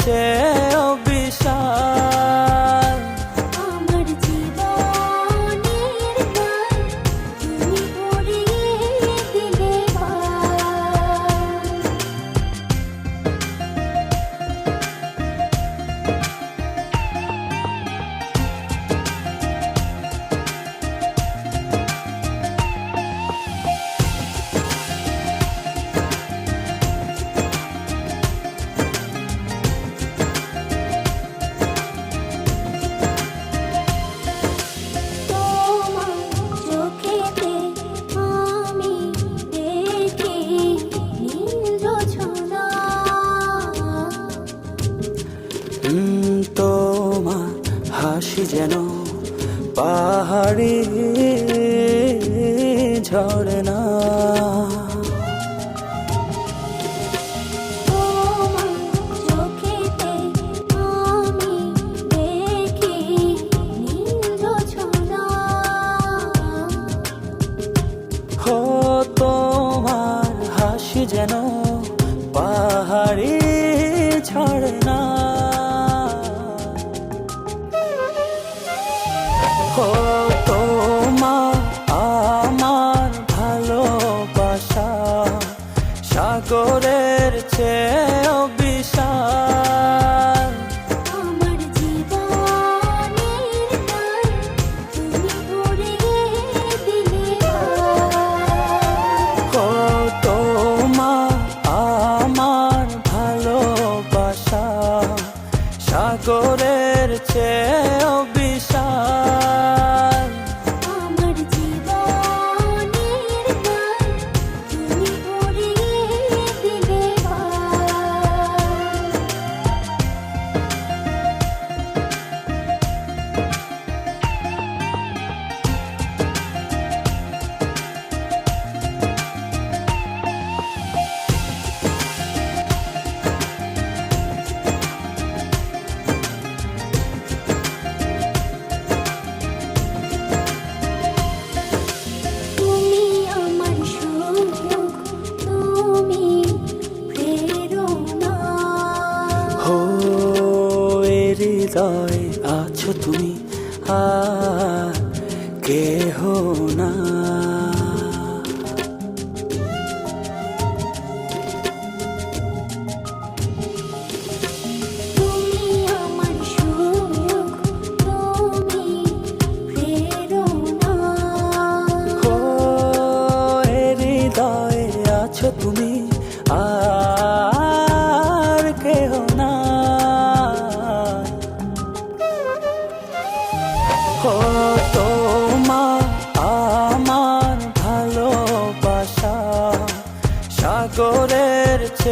চেয়েও বিশাল। আমার জীবনের গান তুমি ভরিয়ে দিলে তোমার হাসি যেন পাহাড়ি ঝরনা। হো তোমার হাসি যেন পাহাড়ি ঝরনা। ও তোমার আমার ভালোবাসা সাগরের চেয়েও বিশাল। আমার জীবনের গান তুমি ভরিয়ে দিলে ও তোমার আমার ভালোবাসা সাগরের চেয়েও বিশাল। আমার জীবনের গান তুমি ভরিয়ে দিলে তুমি আমার সুখ তুমি প্রেরণা। হো এ হৃদয়ে আছো তুমি আর কেহ না। তুমি আমার সুখ তুমি প্রেরণা। হো এ হৃদয়ে আছো তুমি আর কেহ না। হো তোমার আমার ভালোবাসা সাগরের